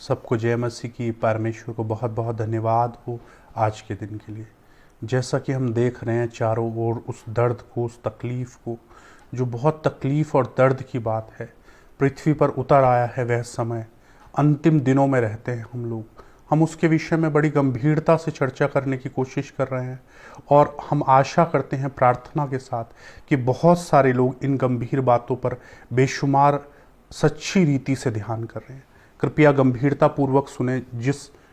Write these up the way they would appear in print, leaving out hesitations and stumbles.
सबको जय मसीह की। परमेश्वर को बहुत बहुत धन्यवाद हो आज के दिन के लिए। जैसा कि हम देख रहे हैं चारों ओर उस दर्द को, उस तकलीफ़ को, जो बहुत तकलीफ़ और दर्द की बात है, पृथ्वी पर उतर आया है वह समय। अंतिम दिनों में रहते हैं हम लोग। हम उसके विषय में बड़ी गंभीरता से चर्चा करने की कोशिश कर रहे हैं और हम आशा करते हैं प्रार्थना के साथ कि बहुत सारे लोग इन गंभीर बातों पर बेशुमार सच्ची रीति से ध्यान कर रहे हैं। कृपया गंभीरता पूर्वक सुने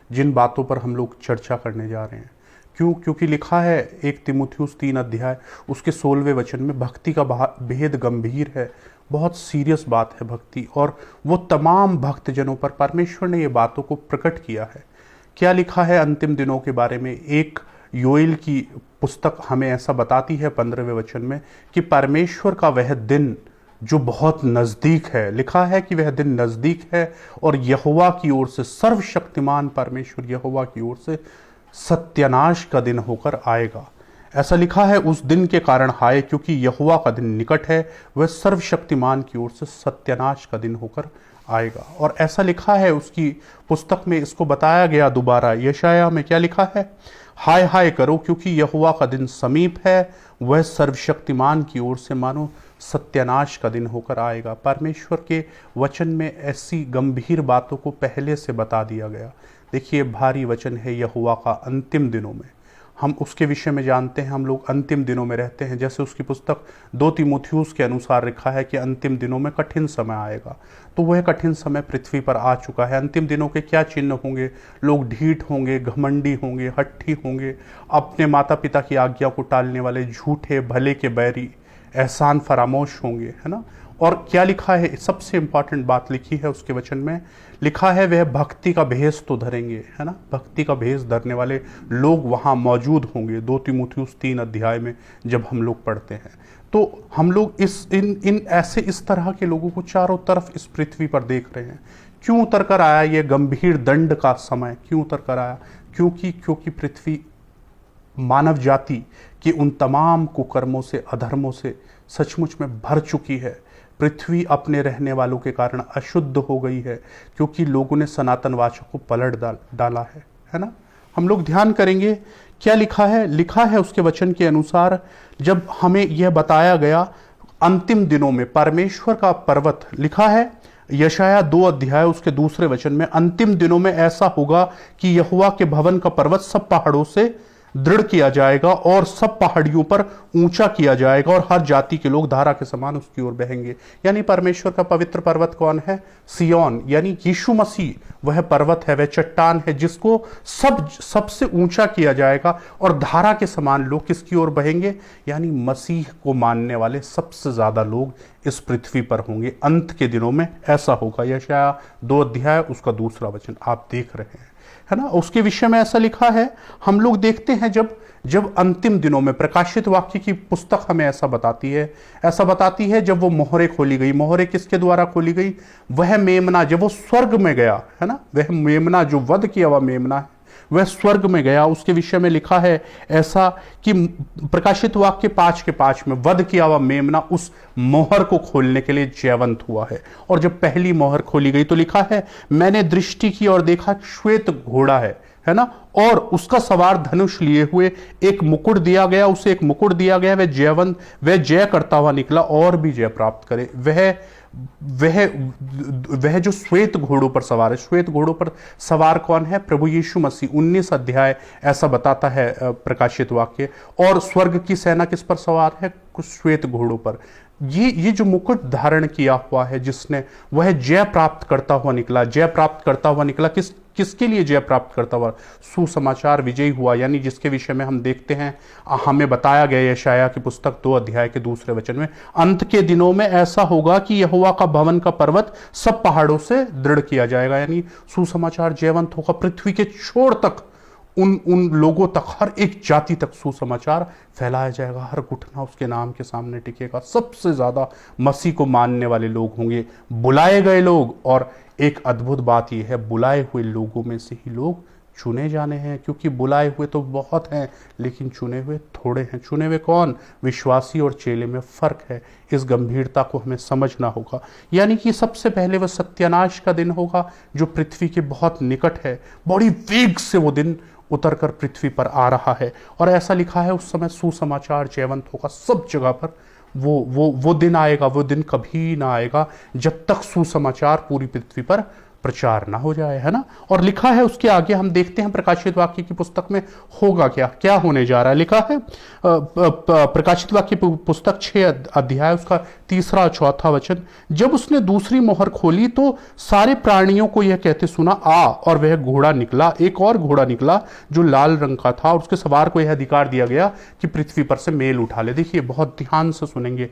जिन बातों पर हम लोग चर्चा करने जा रहे हैं। क्योंकि लिखा है 1 तीमुथियुस 3 अध्याय उसके 16वें वचन में, भक्ति का भेद गंभीर है। बहुत सीरियस बात है भक्ति, और वो तमाम भक्तजनों पर परमेश्वर ने ये बातों को प्रकट किया है। क्या लिखा है अंतिम दिनों के बारे में? एक योएल की पुस्तक हमें ऐसा बताती है 15वें वचन में कि परमेश्वर का वह दिन जो बहुत नज़दीक है, लिखा है कि वह दिन नज़दीक है और यहोवा की ओर से, सर्वशक्तिमान परमेश्वर यहोवा की ओर से सत्यानाश का दिन होकर आएगा। ऐसा लिखा है, उस दिन के कारण हाय, क्योंकि यहोवा का दिन निकट है, वह सर्वशक्तिमान की ओर से सत्यानाश का दिन होकर आएगा। और ऐसा लिखा है उसकी पुस्तक में, इसको बताया गया दोबारा यशाया में। क्या लिखा है? हाय हाय करो, क्योंकि यहोवा का दिन समीप है, वह सर्वशक्तिमान की ओर से मानो सत्यानाश का दिन होकर आएगा। परमेश्वर के वचन में ऐसी गंभीर बातों को पहले से बता दिया गया। देखिए, भारी वचन है यहोवा का अंतिम दिनों में। हम उसके विषय में जानते हैं, हम लोग अंतिम दिनों में रहते हैं। जैसे उसकी पुस्तक 2 तीमुथियुस के अनुसार लिखा है कि अंतिम दिनों में कठिन समय आएगा, तो वह कठिन समय पृथ्वी पर आ चुका है। अंतिम दिनों के क्या चिन्ह होंगे? लोग ढीठ होंगे, घमंडी होंगे, हट्ठी होंगे, अपने माता पिता की आज्ञा को टालने वाले, झूठे, भले के बैरी, एहसान फरामोश होंगे, है ना। और क्या लिखा है? सबसे इंपॉर्टेंट बात लिखी है उसके वचन में, लिखा है वह भक्ति का भेष तो धरेंगे, है ना। भक्ति का भेष धरने वाले लोग वहाँ मौजूद होंगे। 2 तीमुथियुस 3 अध्याय में जब हम लोग पढ़ते हैं, तो हम लोग इस तरह के लोगों को चारों तरफ इस पृथ्वी पर देख रहे हैं। क्यों उतर कर आया ये गंभीर दंड का समय? क्यों उतर कर आया? क्योंकि पृथ्वी मानव जाति के उन तमाम कुकर्मों से, अधर्मों से सचमुच में भर चुकी है। पृथ्वी अपने रहने वालों के कारण अशुद्ध हो गई है, क्योंकि लोगों ने सनातन वाचा को पलट डाला है ना। हम लोग ध्यान करेंगे क्या लिखा है। लिखा है उसके वचन के अनुसार, जब हमें यह बताया गया अंतिम दिनों में परमेश्वर का पर्वत, लिखा है यशाया 2 अध्याय उसके 2 वचन में, अंतिम दिनों में ऐसा होगा कि यहोवा के भवन का पर्वत सब पहाड़ों से दृढ़ किया जाएगा और सब पहाड़ियों पर ऊंचा किया जाएगा, और हर जाति के लोग धारा के समान उसकी ओर बहेंगे। यानी परमेश्वर का पवित्र पर्वत कौन है? सिय्योन, यानी यीशु मसीह वह पर्वत है, वह चट्टान है जिसको सबसे ऊंचा किया जाएगा, और धारा के समान लोग किसकी ओर बहेंगे? यानी मसीह को मानने वाले सबसे ज्यादा लोग इस पृथ्वी पर होंगे। अंत के दिनों में ऐसा होगा। यशाया 2 अध्याय उसका 2 वचन आप देख रहे हैं, है ना। उसके विषय में ऐसा लिखा है। हम लोग देखते हैं जब अंतिम दिनों में, प्रकाशित वाक्य की पुस्तक हमें ऐसा बताती है जब वो मोहरें खोली गई। मोहरें किसके द्वारा खोली गई? वह मेमना जब वो स्वर्ग में गया, है ना। वह मेमना जो वध किया हुआ मेमना है, वह स्वर्ग में गया। उसके विषय में लिखा है ऐसा कि प्रकाशित वाक्य 5 में, वध किया हुआ मेमना उस मोहर को खोलने के लिए जयवंत हुआ है। और जब पहली मोहर खोली गई तो लिखा है, मैंने दृष्टि की और देखा श्वेत घोड़ा है ना, और उसका सवार धनुष लिए हुए एक मुकुट दिया गया, उसे एक मुकुट दिया गया। वह जय करता हुआ निकला और भी जय प्राप्त करे। वह जो श्वेत घोड़ों पर सवार है, श्वेत घोड़ों पर सवार कौन है? प्रभु यीशु मसीह। 19 अध्याय ऐसा बताता है प्रकाशित वाक्य। और स्वर्ग की सेना किस पर सवार है? कुछ श्वेत घोड़ों पर। ये जो मुकुट धारण किया हुआ है जिसने, वह जय प्राप्त करता हुआ निकला। किसके लिए जय प्राप्त करता हुआ? सुसमाचार विजयी हुआ, यानी जिसके विषय में हम देखते हैं, हमें बताया गया यशाया की पुस्तक 2 अध्याय के 2 वचन में, अंत के दिनों में ऐसा होगा कि यहोवा का भवन का पर्वत सब पहाड़ों से दृढ़ किया जाएगा। यानी सुसमाचार जयवंत होगा। पृथ्वी के छोर तक, उन लोगों तक, हर एक जाति तक सुसमाचार फैलाया जाएगा। हर घुटना उसके नाम के सामने टिकेगा। सबसे ज्यादा मसीह को मानने वाले लोग होंगे, बुलाए गए लोग। और एक अद्भुत बात यह है, बुलाए हुए लोगों में से ही लोग चुने जाने हैं, क्योंकि बुलाए हुए तो बहुत हैं लेकिन चुने हुए थोड़े हैं। चुने हुए कौन? विश्वासी और चेले में फर्क है। इस गंभीरता को हमें समझना होगा। यानी कि सबसे पहले वह सत्यानाश का दिन होगा जो पृथ्वी के बहुत निकट है। बड़ी वेग से वो दिन उतरकर पृथ्वी पर आ रहा है, और ऐसा लिखा है उस समय सुसमाचार जयवंत होगा सब जगह पर। वो दिन आएगा, वो दिन कभी ना आएगा जब तक सुसमाचार पूरी पृथ्वी पर प्रचार ना हो जाए, है ना। और लिखा है उसके आगे, हम देखते हैं प्रकाशित वाक्य की पुस्तक में होगा क्या, क्या होने जा रहा है। लिखा है प्रकाशित वाक्य पुस्तक 6 अध्याय उसका 3 और 4 वचन, जब उसने दूसरी मोहर खोली तो सारे प्राणियों को यह कहते सुना, आ, और वह घोड़ा निकला, एक और घोड़ा निकला जो लाल रंग का था, और उसके सवार को यह अधिकार दिया गया कि पृथ्वी पर से मेल उठा ले। देखिए बहुत ध्यान से सुनेंगे,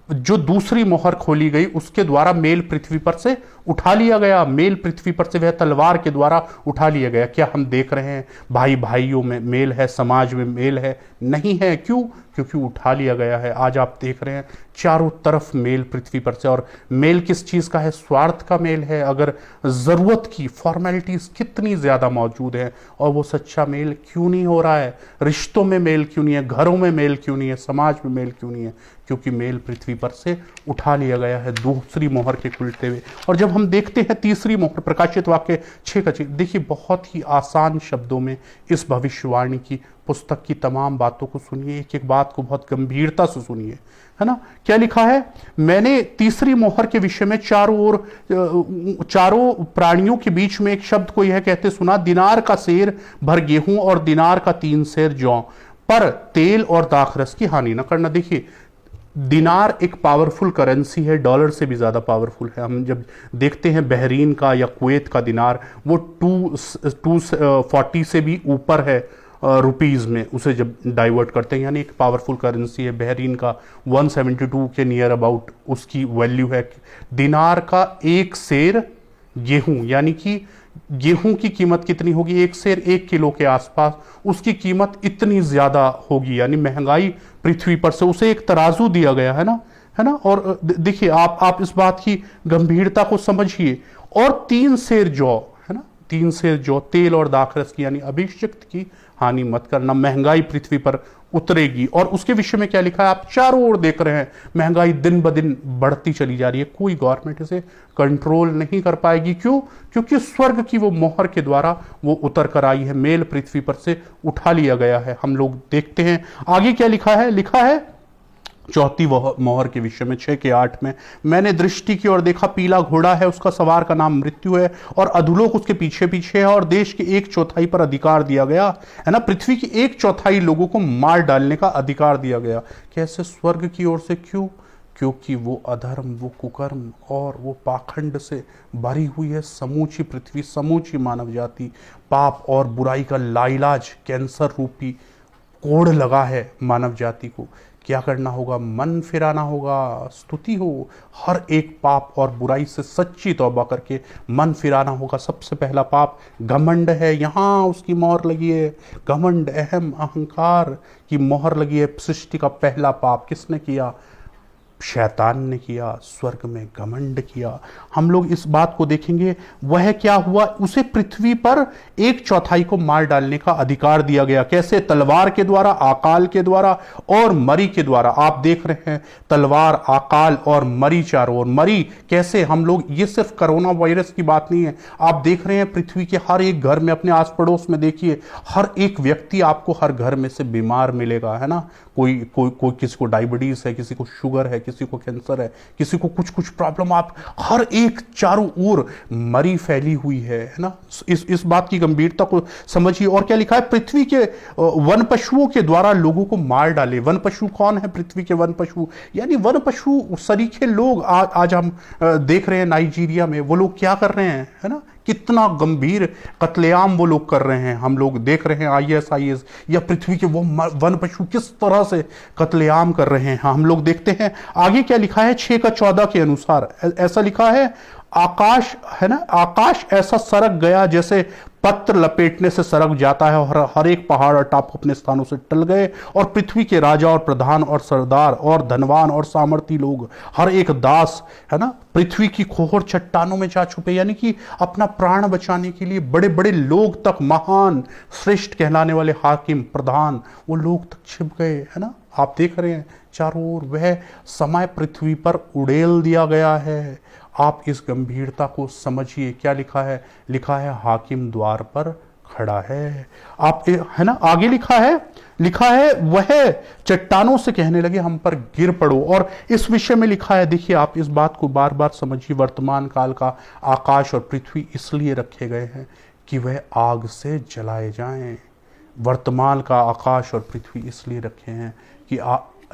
जो दूसरी मोहर खोली गई उसके द्वारा मेल पृथ्वी पर से उठा लिया गया। मेल पृथ्वी पर से वह तलवार के द्वारा उठा लिया गया। क्या हम देख रहे हैं भाई भाइयों में मेल है, समाज में मेल है? नहीं है। क्यों? क्योंकि उठा लिया गया है। आज आप देख रहे हैं चारों तरफ मेल पृथ्वी पर से, और मेल किस चीज का है? स्वार्थ का मेल है। अगर जरूरत की फॉर्मेलिटीज कितनी ज्यादा मौजूद है, और वो सच्चा मेल क्यों नहीं हो रहा है? रिश्तों में मेल क्यों नहीं है? घरों में मेल क्यों नहीं है? समाज में मेल क्यों नहीं है? क्योंकि मेल पृथ्वी पर से उठा लिया गया है दूसरी मोहर के खुलते हुए। और जब हम देखते हैं तीसरी मोहर, प्रकाशित वाक्य 6 का 6, देखिए बहुत ही आसान शब्दों में इस भविष्यवाणी की पुस्तक की तमाम बातों को सुनिए, एक एक बात को बहुत गंभीरता से सुनिए, है ना। क्या लिखा है? मैंने तीसरी मोहर के विषय में चारों प्राणियों के बीच में एक शब्द को यह कहते सुना, दिनार का सेर भर गेहूं और दिनार का 3 सेर जौ, पर तेल और दाखरस की हानि न करना। देखिए दिनार एक पावरफुल करेंसी है, डॉलर से भी ज़्यादा पावरफुल है। हम जब देखते हैं बहरीन का या कुवैत का दिनार, वो 240 से भी ऊपर है रुपीज़ में, उसे जब डाइवर्ट करते हैं, यानी एक पावरफुल करेंसी है। बहरीन का 172 के नियर अबाउट उसकी वैल्यू है। दिनार का 1 सेर गेहूं, यानी कि गेहूं की कीमत कितनी होगी? 1 सेर 1 किलो के आसपास, उसकी कीमत इतनी ज्यादा होगी। यानी महंगाई पृथ्वी पर से, उसे एक तराजू दिया गया है ना, है ना। और देखिए आप इस बात की गंभीरता को समझिए। और 3 सेर जौ, है ना, 3 सेर जौ, तेल और दाखरस की यानी अभिषिक्त की हानि मत करना। महंगाई पृथ्वी पर उतरेगी। और उसके विषय में क्या लिखा है? आप चारों ओर देख रहे हैं महंगाई दिन ब दिन बढ़ती चली जा रही है। कोई गवर्नमेंट इसे कंट्रोल नहीं कर पाएगी। क्यों? क्योंकि स्वर्ग की वो मोहर के द्वारा वो उतर कर आई है, मेल पृथ्वी पर से उठा लिया गया है। हम लोग देखते हैं आगे क्या लिखा है। लिखा है चौथी मोहर के विषय में 6 के 8 में, मैंने दृष्टि की और देखा पीला घोड़ा है, उसका सवार का नाम मृत्यु है, और अधोलोक उसके पीछे पीछे है, और देश के 1/4 पर अधिकार दिया गया है ना। पृथ्वी की 1/4 लोगों को मार डालने का अधिकार दिया गया। कैसे? स्वर्ग की ओर से। क्यों? क्योंकि वो अधर्म, वो कुकर्म और वो पाखंड से भरी हुई है समूची पृथ्वी, समूची मानव जाति। पाप और बुराई का लाइलाज कैंसर रूपी कोड़ लगा है मानव जाति को। क्या करना होगा? मन फिराना होगा। स्तुति हो, हर एक पाप और बुराई से सच्ची तौबा करके मन फिराना होगा। सबसे पहला पाप घमंड है, यहाँ उसकी मोहर लगी है। घमंड, अहम, अहंकार की मोहर लगी है। सृष्टि का पहला पाप किसने किया? शैतान ने किया। स्वर्ग में घमंड किया। हम लोग इस बात को देखेंगे। वह क्या हुआ? उसे पृथ्वी पर 1/4 को मार डालने का अधिकार दिया गया। कैसे? तलवार के द्वारा, अकाल के द्वारा और मरी के द्वारा। आप देख रहे हैं तलवार, अकाल और मरी चारों ओर। मरी कैसे? हम लोग, ये सिर्फ कोरोना वायरस की बात नहीं है। आप देख रहे हैं पृथ्वी के हर एक घर में, अपने आस पड़ोस में देखिए, हर एक व्यक्ति आपको हर घर में से बीमार मिलेगा, है ना। कोई किसी को डायबिटीज है, किसी को शुगर है, किसी को कैंसर है, किसी को कुछ प्रॉब्लम। आप हर एक चारों ओर मरी फैली हुई है ना। इस बात की गंभीरता को समझिए। और क्या लिखा है? पृथ्वी के वन पशुओं के द्वारा लोगों को मार डाले। वन पशु कौन है? पृथ्वी के वन पशु, यानी वन पशु सरीखे लोग। आज हम देख रहे हैं नाइजीरिया में वो लोग क्या कर रहे हैं, है ना। कितना गंभीर कत्लेआम वो लोग कर रहे हैं। हम लोग देख रहे हैं ISIS या पृथ्वी के वो वन पशु किस तरह से कत्लेआम कर रहे हैं। हम लोग देखते हैं आगे क्या लिखा है 6:14 के अनुसार, ऐसा लिखा है, आकाश है ना, आकाश ऐसा सरक गया जैसे पत्र लपेटने से सरक जाता है, और हर एक पहाड़ और टापू अपने स्थानों से टल गए, और पृथ्वी के राजा और प्रधान और सरदार और धनवान और सामर्थी लोग, हर एक दास है ना, पृथ्वी की खोखर चट्टानों में जा छुपे। यानी कि अपना प्राण बचाने के लिए बड़े बड़े लोग तक, महान श्रेष्ठ कहलाने वाले हाकिम प्रधान, वो लोग तक छिप गए, है ना। आप देख रहे हैं चारों ओर वह समय पृथ्वी पर उड़ेल दिया गया है। आप इस गंभीरता को समझिए। क्या लिखा है? लिखा है हाकिम द्वार पर खड़ा है। आप है ना, आगे लिखा है वह चट्टानों से कहने लगे हम पर गिर पड़ो। और इस विषय में लिखा है, देखिए आप इस बात को बार बार समझिए, वर्तमान काल का आकाश और पृथ्वी इसलिए रखे गए हैं कि वह आग से जलाए जाएं। वर्तमान का आकाश और पृथ्वी इसलिए रखे हैं कि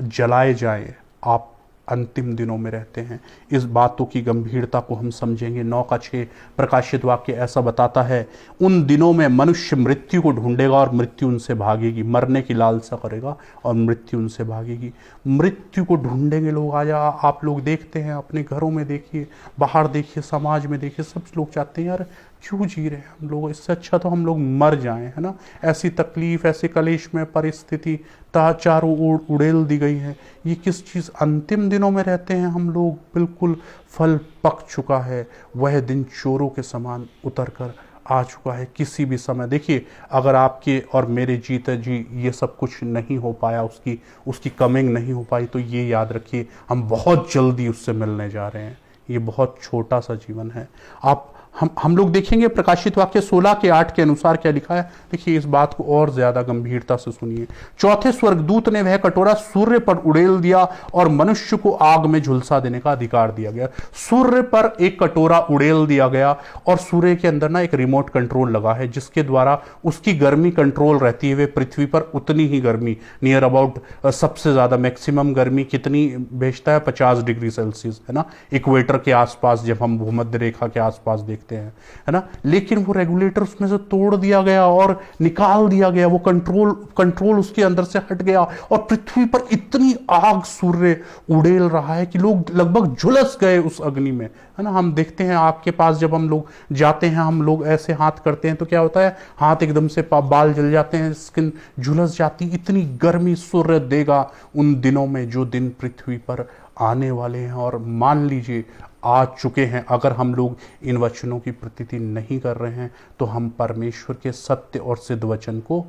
जलाए जाएं। आप अंतिम दिनों में रहते हैं। इस बातों की गंभीरता को हम समझेंगे। 9:6 प्रकाशित वाक्य ऐसा बताता है, उन दिनों में मनुष्य मृत्यु को ढूंढेगा और मृत्यु उनसे भागेगी। मरने की लालसा करेगा और मृत्यु उनसे भागेगी। मृत्यु को ढूंढेंगे लोग। आज आप लोग देखते हैं, अपने घरों में देखिए, बाहर देखिए, समाज में देखिए, सब लोग चाहते हैं यार क्यों जी रहे हैं हम लोग, इससे अच्छा तो हम लोग मर जाएं, है ना। ऐसी तकलीफ, ऐसे कलेश में परिस्थिति चारों ओर उड़ेल दी गई है। ये किस चीज़, अंतिम दिनों में रहते हैं हम लोग। बिल्कुल फल पक चुका है। वह दिन चोरों के समान उतर कर आ चुका है किसी भी समय। देखिए, अगर आपके और मेरे जीते जी ये सब कुछ नहीं हो पाया, उसकी कमिंग नहीं हो पाई, तो ये याद रखिए हम बहुत जल्दी उससे मिलने जा रहे हैं। ये बहुत छोटा सा जीवन है। हम लोग देखेंगे प्रकाशित वाक्य 16:8 के अनुसार क्या लिखा है। देखिए इस बात को और ज्यादा गंभीरता से सुनिए। चौथे स्वर्गदूत ने वह कटोरा सूर्य पर उड़ेल दिया और मनुष्य को आग में झुलसा देने का अधिकार दिया गया। सूर्य पर एक कटोरा उड़ेल दिया गया और सूर्य के अंदर ना एक रिमोट कंट्रोल लगा है, जिसके द्वारा उसकी गर्मी कंट्रोल रहती है। वे पृथ्वी पर उतनी ही गर्मी, नियर अबाउट सबसे ज्यादा मैक्सिमम गर्मी कितनी भेजता है? 50 डिग्री सेल्सियस, है ना, इक्वेटर के आसपास, जब हम भूमध्य रेखा के आसपास देखते हैं, है ना। लेकिन वो रेगुलेटर उसमें से तोड़ दिया गया और निकाल दिया गया। वो कंट्रोल उसके अंदर से हट गया और पृथ्वी पर इतनी आग सूर्य उड़ेल रहा है कि लोग लगभग झुलस गए उस अग्नि में, है ना। हम देखते हैं आपके पास जब हम लोग जाते हैं, हम लोग ऐसे हाथ करते हैं तो क्या होता है, हाथ एकदम से बाल जल जाते हैं, स्किन झुलस जाती। इतनी गर्मी सूर्य देगा उन दिनों में जो दिन पृथ्वी पर आने वाले हैं और मान लीजिए आ चुके हैं। अगर हम लोग इन वचनों की प्रतीति नहीं कर रहे हैं तो हम परमेश्वर के सत्य और सिद्ध वचन को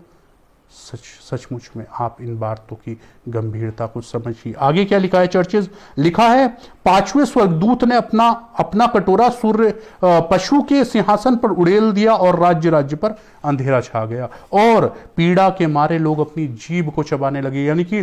सचमुच में, आप इन बातों की गंभीरता को समझिए। आगे क्या लिखा है चर्चेज? लिखा है, पांचवें स्वर्गदूत ने अपना कटोरा सूर्य पशु के सिंहासन पर उड़ेल दिया और राज्य पर अंधेरा छा गया और पीड़ा के मारे लोग अपनी जीभ को चबाने लगे। यानी कि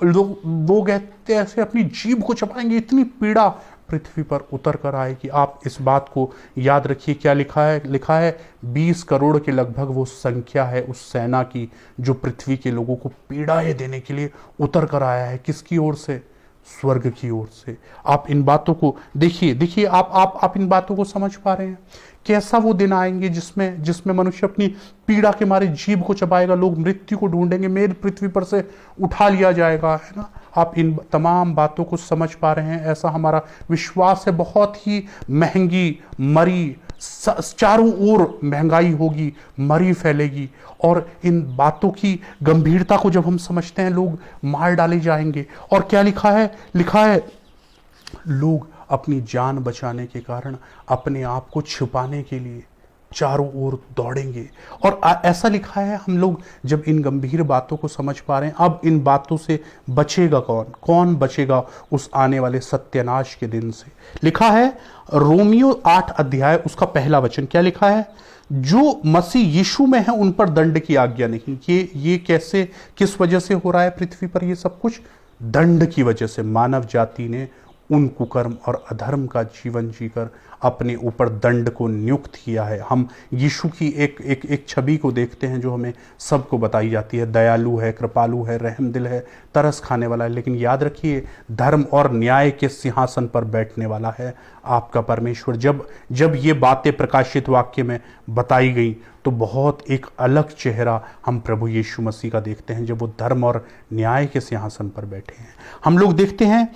लोग ऐसे अपनी जीभ को चबाएंगे, इतनी पीड़ा पृथ्वी पर उतर कर आएगी। आप इस बात को याद रखिए। क्या लिखा है? लिखा है 20 करोड़ के लगभग वो संख्या है उस सेना की जो पृथ्वी के लोगों को पीड़ाएं देने के लिए उतर कर आया है। किसकी ओर से? स्वर्ग की ओर से। आप इन बातों को देखिए, आप इन बातों को समझ पा रहे हैं? कैसा वो दिन आएंगे जिसमें मनुष्य अपनी पीड़ा के मारे जीभ को चबाएगा, लोग मृत्यु को ढूंढेंगे, मेल पृथ्वी पर से उठा लिया जाएगा, है ना। आप इन तमाम बातों को समझ पा रहे हैं? ऐसा हमारा विश्वास है। बहुत ही महंगी मरी, चारों ओर महंगाई होगी, मरी फैलेगी और इन बातों की गंभीरता को जब हम समझते हैं, लोग मार डाले जाएंगे। और क्या लिखा है? लिखा है लोग अपनी जान बचाने के कारण अपने आप को छिपाने के लिए चारों ओर दौड़ेंगे। और ऐसा लिखा है, हम लोग जब इन गंभीर बातों को समझ पा रहे हैं, अब इन बातों से बचेगा कौन बचेगा उस आने वाले सत्यानाश के दिन से? लिखा है रोमियो 8 अध्याय उसका पहला वचन। क्या लिखा है? जो मसीह यीशु में है उन पर दंड की आज्ञा नहीं। ये कैसे, किस वजह से हो रहा है पृथ्वी पर ये सब कुछ? दंड की वजह से। मानव जाति ने उन कुकर्म और अधर्म का जीवन जीकर अपने ऊपर दंड को नियुक्त किया है। हम यीशु की एक छवि को देखते हैं जो हमें सबको बताई जाती है। दयालु है, कृपालु है, रहमदिल है, तरस खाने वाला है। लेकिन याद रखिए, धर्म और न्याय के सिंहासन पर बैठने वाला है आपका परमेश्वर। जब ये बातें प्रकाशित वाक्य में बताई गई तो बहुत एक अलग चेहरा हम प्रभु यीशु मसीह का देखते हैं, जब वो धर्म और न्याय के सिंहासन पर बैठे हैं। हम लोग देखते हैं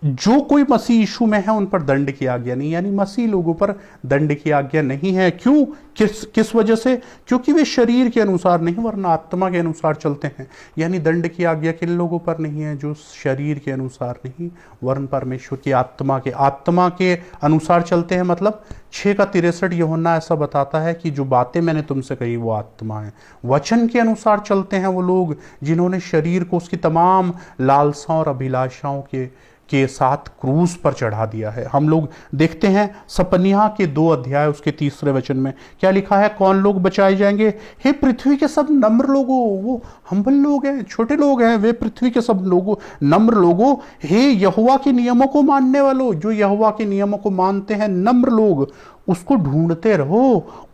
जो कोई मसीह यीशु में है उन पर दंड की आज्ञा नहीं, यानी मसीह लोगों पर दंड की आज्ञा नहीं है। क्यों? किस वजह से? क्योंकि वे शरीर के अनुसार नहीं वरना आत्मा के अनुसार चलते हैं। यानी दंड की आज्ञा किन लोगों पर नहीं है? जो शरीर के अनुसार नहीं वरन परमेश्वर की आत्मा के अनुसार चलते हैं। मतलब 6:63 यूहन्ना ऐसा बताता है कि जो बातें मैंने तुमसे कही वो आत्मा है। वचन के अनुसार चलते हैं वो लोग जिन्होंने शरीर को उसकी तमाम लालसाओं और अभिलाषाओं के साथ क्रूस पर चढ़ा दिया है। हम लोग देखते हैं सपनिया के 2 अध्याय उसके 3 वचन में क्या लिखा है? कौन लोग बचाए जाएंगे? हे पृथ्वी के सब नम्र लोगों, वो हम्बल लोग हैं, छोटे लोग हैं, वे पृथ्वी के सब लोगों, नम्र लोगों, हे यहोवा के नियमों को मानने वालों, जो यहोवा के नियमों को मानते हैं, नम्र लोग, उसको ढूंढते रहो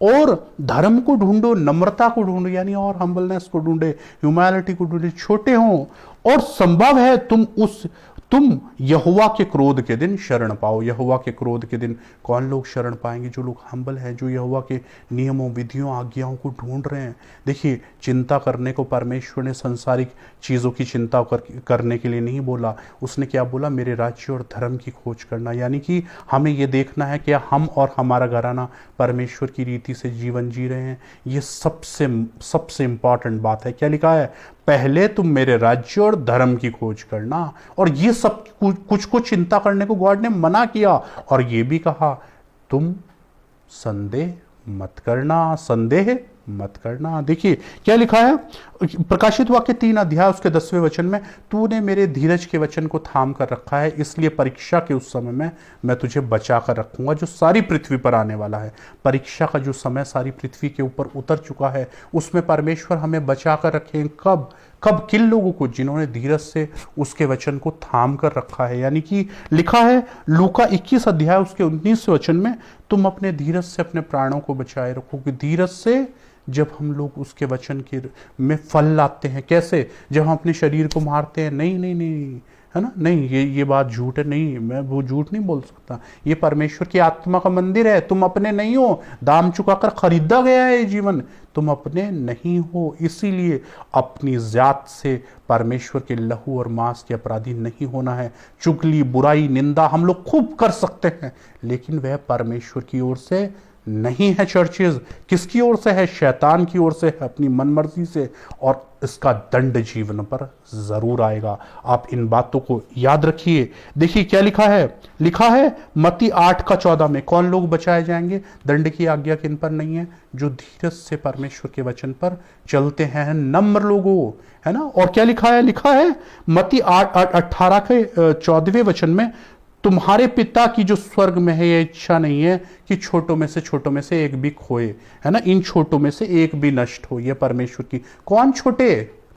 और धर्म को ढूंढो, नम्रता को ढूंढो, यानी और हम्बलनेस को ढूंढे, ह्यूमैनिटी को ढूंढे, छोटे हो और संभव है तुम यहोवा के क्रोध के दिन शरण पाओ। यहोवा के क्रोध के दिन कौन लोग शरण पाएंगे? जो लोग हम्बल हैं, जो यहोवा के नियमों, विधियों, आज्ञाओं को ढूंढ रहे हैं। देखिए, चिंता करने को परमेश्वर ने सांसारिक चीज़ों की चिंता करने के लिए नहीं बोला। उसने क्या बोला? मेरे राज्य और धर्म की खोज करना। यानी कि हमें ये देखना है कि हम और हमारा घराना परमेश्वर की रीति से जीवन जी रहे हैं। ये सबसे इंपॉर्टेंट बात है। क्या लिखा है? पहले तुम मेरे राज्य और धर्म की खोज करना। और ये सब कुछ को चिंता करने को गॉड ने मना किया और ये भी कहा तुम संदेह मत करना। देखिए क्या लिखा है प्रकाशित वाक्य 3 अध्याय उसके 10वें वचन में, तूने मेरे धीरज के वचन को थाम कर रखा है, इसलिए परीक्षा के उस समय में मैं तुझे बचा कर रखूंगा जो सारी पृथ्वी पर आने वाला है। परीक्षा का जो समय सारी पृथ्वी के ऊपर उतर चुका है, उसमें परमेश्वर हमें बचा कर रखें। कब? किन लोगों को? जिन्होंने धीरज से उसके वचन को थाम कर रखा है। यानी कि लिखा है लूका 21 अध्याय उसके 19वें वचन में, तुम अपने धीरज से अपने प्राणों को बचाए रखो। कि धीरज से जब हम लोग उसके वचन के में फल लाते हैं। कैसे? जब हम अपने शरीर को मारते हैं। नहीं, है ना? नहीं, ये बात झूठ है। नहीं, मैं वो झूठ नहीं बोल सकता। ये परमेश्वर की आत्मा का मंदिर है। तुम अपने नहीं हो, दाम चुकाकर खरीदा गया है ये जीवन। तुम अपने नहीं हो, इसीलिए अपनी जात से परमेश्वर के लहू और मांस के अपराधी नहीं होना है। चुगली, बुराई, निंदा हम लोग खूब कर सकते हैं, लेकिन वह परमेश्वर की ओर से नहीं है। चर्चेज किसकी ओर से है? शैतान की ओर से है, अपनी मनमर्जी से। और इसका दंड जीवन पर जरूर आएगा। आप इन बातों को याद रखिए। देखिए क्या लिखा है मत्ती 8:14 में, कौन लोग बचाए जाएंगे? दंड की आज्ञा किन पर नहीं है? जो धीरज से परमेश्वर के वचन पर चलते हैं, नम्र लोगों, है ना? और क्या लिखा है मत्ती 8:18 के 14वें वचन में, तुम्हारे पिता की जो स्वर्ग में है, यह इच्छा नहीं है कि छोटों में से एक भी खोए, है ना? इन छोटों में से एक भी नष्ट हो। यह परमेश्वर की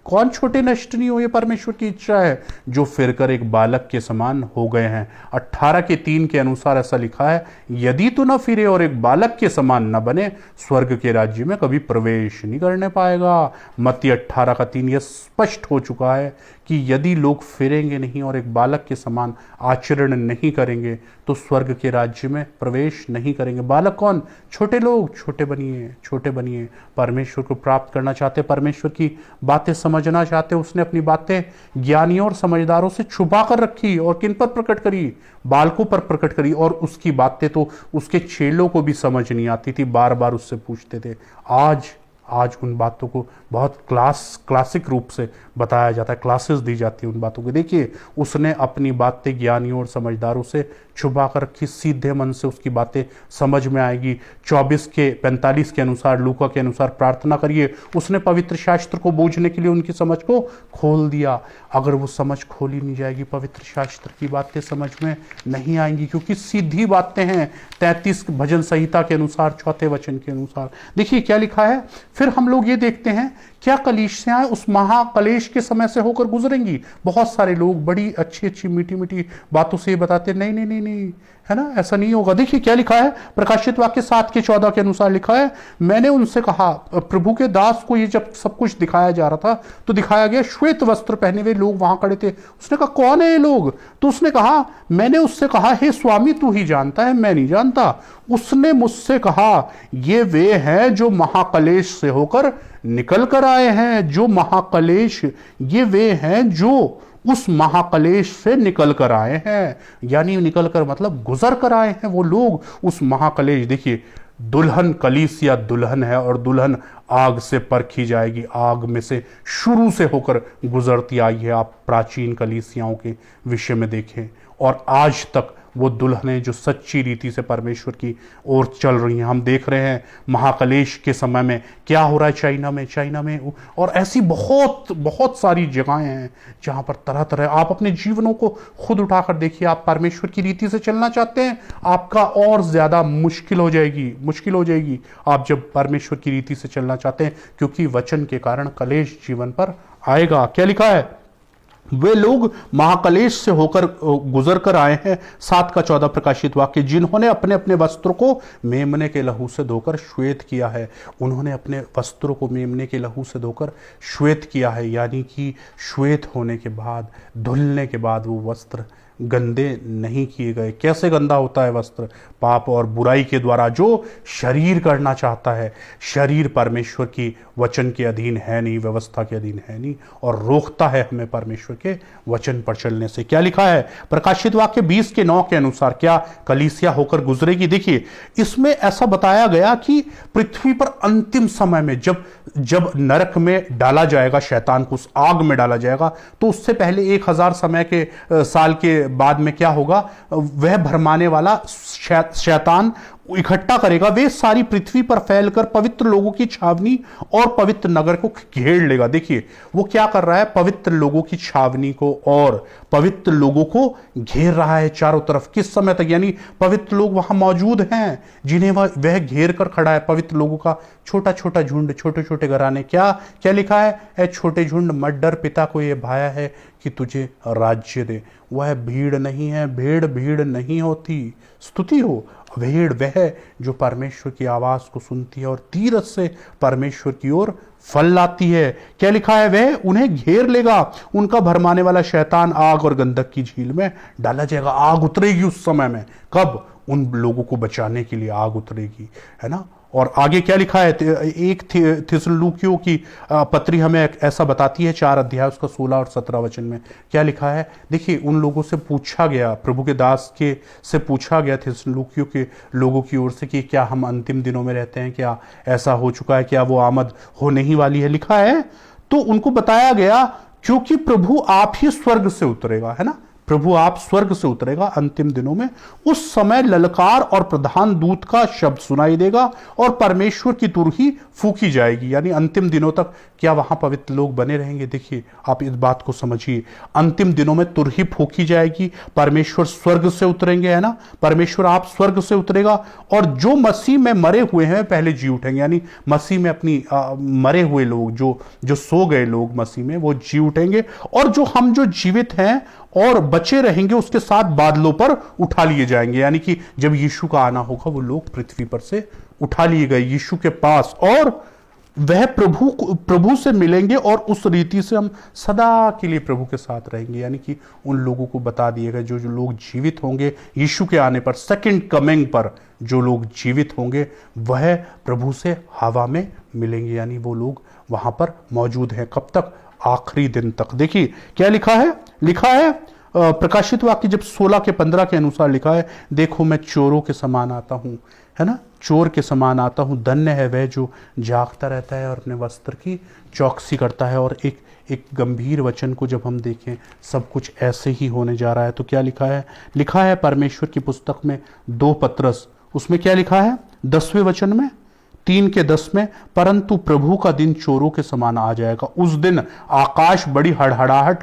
कौन छोटे नष्ट नहीं हो, ये परमेश्वर की इच्छा है। जो फिरकर एक बालक के समान हो गए हैं। 18:3 के अनुसार ऐसा लिखा है, यदि तू न फिरे और एक बालक के समान न बने, स्वर्ग के राज्य में कभी प्रवेश नहीं करने पाएगा। मत्ती 18:3 यह स्पष्ट हो चुका है कि यदि लोग फिरेंगे नहीं और एक बालक के समान आचरण नहीं करेंगे तो स्वर्ग के राज्य में प्रवेश नहीं करेंगे। बालक कौन? छोटे लोग। छोटे बनिए। परमेश्वर को प्राप्त करना चाहते, परमेश्वर की बातें समझना चाहते, उसने अपनी बातें ज्ञानियों और समझदारों से छुपा कर रखी और किन पर प्रकट करी? बालकों पर प्रकट करी। और उसकी बातें तो उसके चेलों को भी समझ नहीं आती थी, बार बार उससे पूछते थे। आज उन बातों को बहुत क्लासिक रूप से बताया जाता है, क्लासेस दी जाती है उन बातों को। देखिए उसने अपनी बातें ज्ञानियों और समझदारों से छुपा कर रखी, सीधे मन से उसकी बातें समझ में आएगी। 24:45 के अनुसार, लूका के अनुसार प्रार्थना करिए। उसने पवित्र शास्त्र को बूझने के लिए उनकी समझ को खोल दिया। अगर वो समझ खोली नहीं जाएगी, पवित्र शास्त्र की बातें समझ में नहीं आएंगी, क्योंकि सीधी बातें हैं। 33 भजन संहिता के अनुसार, 4 वचन के अनुसार। देखिए क्या लिखा है। फिर हम लोग ये देखते हैं, क्या कलीसियाएं उस महाकलेश के समय से होकर गुजरेंगी? बहुत सारे लोग बड़ी अच्छी मीठी बातों से बताते नहीं, है ना? ऐसा नहीं होगा। देखिए क्या लिखा है प्रकाशित वाक्य 7:14 के अनुसार लिखा है, मैंने उनसे कहा, प्रभु के दास को ये जब सब कुछ दिखाया जा रहा था तो दिखाया गया श्वेत वस्त्र पहने हुए लोग वहां खड़े थे। उसने कहा कौन है ये लोग? तो उसने कहा, मैंने उससे कहा, हे स्वामी तू ही जानता है, मैं नहीं जानता। उसने मुझसे कहा, ये वे हैं जो महाकलेश से होकर निकल कर आए हैं। जो महाकलेश, ये वे हैं जो उस महाकलेश से निकल कर आए हैं, यानी निकल कर मतलब गुजर कर आए हैं वो लोग उस महाकलेश। देखिए, दुल्हन कलीसिया दुल्हन है और दुल्हन आग से परखी जाएगी, आग में से शुरू से होकर गुजरती आई है। आप प्राचीन कलीसियाओं के विषय में देखें, और आज तक वो दुल्हनें जो सच्ची रीति से परमेश्वर की ओर चल रही हैं। हम देख रहे हैं महाकलेश के समय में क्या हो रहा है चाइना में और ऐसी बहुत बहुत सारी जगहें हैं जहां पर तरह तरह। आप अपने जीवनों को खुद उठाकर देखिए, आप परमेश्वर की रीति से चलना चाहते हैं, आपका और ज्यादा मुश्किल हो जाएगी आप जब परमेश्वर की रीति से चलना चाहते हैं, क्योंकि वचन के कारण कलेश जीवन पर आएगा। क्या लिखा है? वे लोग महाकलेश से होकर गुजर कर आए हैं। 7:14 प्रकाशित वाक्य, जिन्होंने अपने अपने वस्त्रों को मेमने के लहू से धोकर श्वेत किया है। उन्होंने अपने वस्त्रों को मेमने के लहू से धोकर श्वेत किया है, यानी कि श्वेत होने के बाद, धुलने के बाद वो वस्त्र गंदे नहीं किए गए। कैसे गंदा होता है वस्त्र? पाप और बुराई के द्वारा। जो शरीर करना चाहता है, शरीर परमेश्वर की वचन के अधीन है नहीं, व्यवस्था के अधीन है नहीं, और रोकता है हमें परमेश्वर के वचन पर चलने से। क्या लिखा है? प्रकाशित वाक्य 20:9 के अनुसार क्या कलीसिया होकर गुजरेगी? देखिए, इसमें ऐसा बताया गया कि पृथ्वी पर अंतिम समय में जब नरक में डाला जाएगा, शैतान को उस आग में डाला जाएगा, तो उससे पहले 1000 समय के साल के बाद में क्या होगा? वह भरमाने वाला शैतान इकट्ठा करेगा, वे सारी पृथ्वी पर फैलकर पवित्र लोगों की छावनी और पवित्र नगर को घेर लेगा। देखिए, वो क्या कर रहा है? पवित्र लोगों की छावनी को और पवित्र लोगों को घेर रहा है चारों तरफ। किस समय तक? यानी पवित्र लोग वहां मौजूद हैं जिन्हें वह घेर कर खड़ा है। पवित्र लोगों का छोटा छोटा झुंड, छोटे छोटे घराने। क्या लिखा है? ए छोटे झुंड मत डर, पिता को यह भाया है कि तुझे राज्य दे। वह भीड़ नहीं है, भीड़ नहीं होती। स्तुति हो। भेड़ वह जो परमेश्वर की आवाज को सुनती है और धीरज से परमेश्वर की ओर फल लाती है। क्या लिखा है? वह उन्हें घेर लेगा। उनका भरमाने वाला शैतान आग और गंधक की झील में डाला जाएगा। आग उतरेगी उस समय में। कब? उन लोगों को बचाने के लिए आग उतरेगी, है ना। और आगे क्या लिखा है? एक थिस्सलुनीकियों की पत्री हमें ऐसा बताती है, 4 अध्याय उसका 16 और 17 वचन में क्या लिखा है? देखिए, उन लोगों से पूछा गया, प्रभु के दास के से पूछा गया थिस्सलुनीकियों के लोगों की ओर से कि क्या हम अंतिम दिनों में रहते हैं? क्या ऐसा हो चुका है? क्या वो आमद होने ही वाली है? लिखा है, तो उनको बताया गया क्योंकि प्रभु आप ही स्वर्ग से उतरेगा, है ना। प्रभु आप स्वर्ग से उतरेगा अंतिम दिनों में। उस समय ललकार और प्रधान दूत का शब्द सुनाई देगा और परमेश्वर की तुरही फूकी जाएगी। यानी अंतिम दिनों तक क्या वहां पवित्र लोग बने रहेंगे? देखिए, आप इस बात को समझिए। अंतिम दिनों में तुरही फूकी जाएगी, परमेश्वर स्वर्ग से उतरेंगे, है ना। परमेश्वर आप स्वर्ग से उतरेगा और जो मसीह में मरे हुए हैं पहले जी उठेंगे। यानी मसीह में अपनी मरे हुए लोग, जो सो गए लोग मसीह में, वो जी उठेंगे। और हम जो जीवित हैं और बचे रहेंगे उसके साथ बादलों पर उठा लिए जाएंगे। यानी कि जब यीशु का आना होगा, वो लोग पृथ्वी पर से उठा लिए गए यीशु के पास, और वह प्रभु से मिलेंगे और उस रीति से हम सदा के लिए प्रभु के साथ रहेंगे। यानी कि उन लोगों को बता दिएगा, जो लोग जीवित होंगे यीशु के आने पर, सेकंड कमिंग पर जो लोग जीवित होंगे, वह प्रभु से हवा में मिलेंगे। यानी वो लोग वहां पर मौजूद हैं। कब तक? आखिरी दिन तक। देखिए क्या लिखा है प्रकाशित वाक्य जब 16:15 के अनुसार लिखा है, देखो मैं चोरों के समान आता हूं, है ना। चोर के समान आता हूं। धन्य है वह जो जागता रहता है और अपने वस्त्र की चौकसी करता है। और एक गंभीर वचन को जब हम देखें, सब कुछ ऐसे ही होने जा रहा है। तो क्या लिखा है परमेश्वर की पुस्तक में 2 पत्रस, उसमें क्या लिखा है 10वें वचन में 3:10 में, परंतु प्रभु का दिन चोरों के समान आ जाएगा। उस दिन आकाश बड़ी हड़हड़ाहट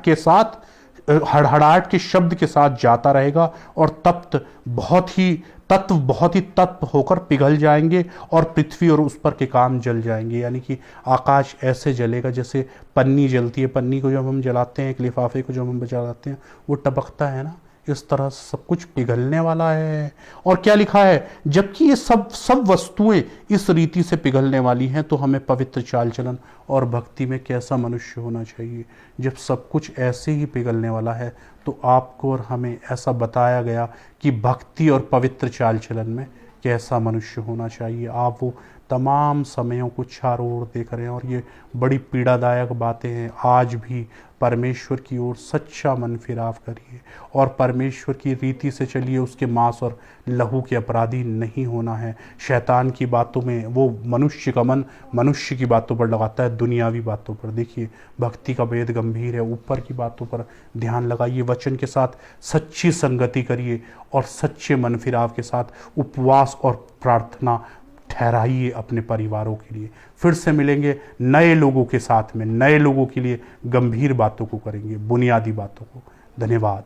के शब्द के साथ जाता रहेगा और तत्व बहुत ही तत्व होकर पिघल जाएंगे और पृथ्वी और उस पर के काम जल जाएंगे। यानी कि आकाश ऐसे जलेगा जैसे पन्नी जलती है। पन्नी को जब हम जलाते हैं, एक लिफाफे को जब हम जलाते हैं, वो टपकता है ना, इस तरह सब कुछ पिघलने वाला है। और क्या लिखा है, जबकि ये सब वस्तुएं इस रीति से पिघलने वाली हैं, तो हमें पवित्र चाल चलन और भक्ति में कैसा मनुष्य होना चाहिए। जब सब कुछ ऐसे ही पिघलने वाला है, तो आपको और हमें ऐसा बताया गया कि भक्ति और पवित्र चाल चलन में कैसा मनुष्य होना चाहिए। आप वो तमाम समयों को चारों ओर देख रहे हैं और ये बड़ी पीड़ादायक बातें हैं। आज भी परमेश्वर की ओर सच्चा मन फिराव करिए और परमेश्वर की रीति से चलिए। उसके मांस और लहू के अपराधी नहीं होना है। शैतान की बातों में वो मनुष्य का मन मनुष्य की बातों पर लगाता है, दुनियावी बातों पर। देखिए, भक्ति का वेद गंभीर है, ऊपर की बातों पर ध्यान लगाइए, वचन के साथ सच्ची संगति करिए और सच्चे मन फिराव के साथ उपवास और प्रार्थना ठहराइए अपने परिवारों के लिए। फिर से मिलेंगे नए लोगों के साथ में, नए लोगों के लिए गंभीर बातों को करेंगे, बुनियादी बातों को। धन्यवाद।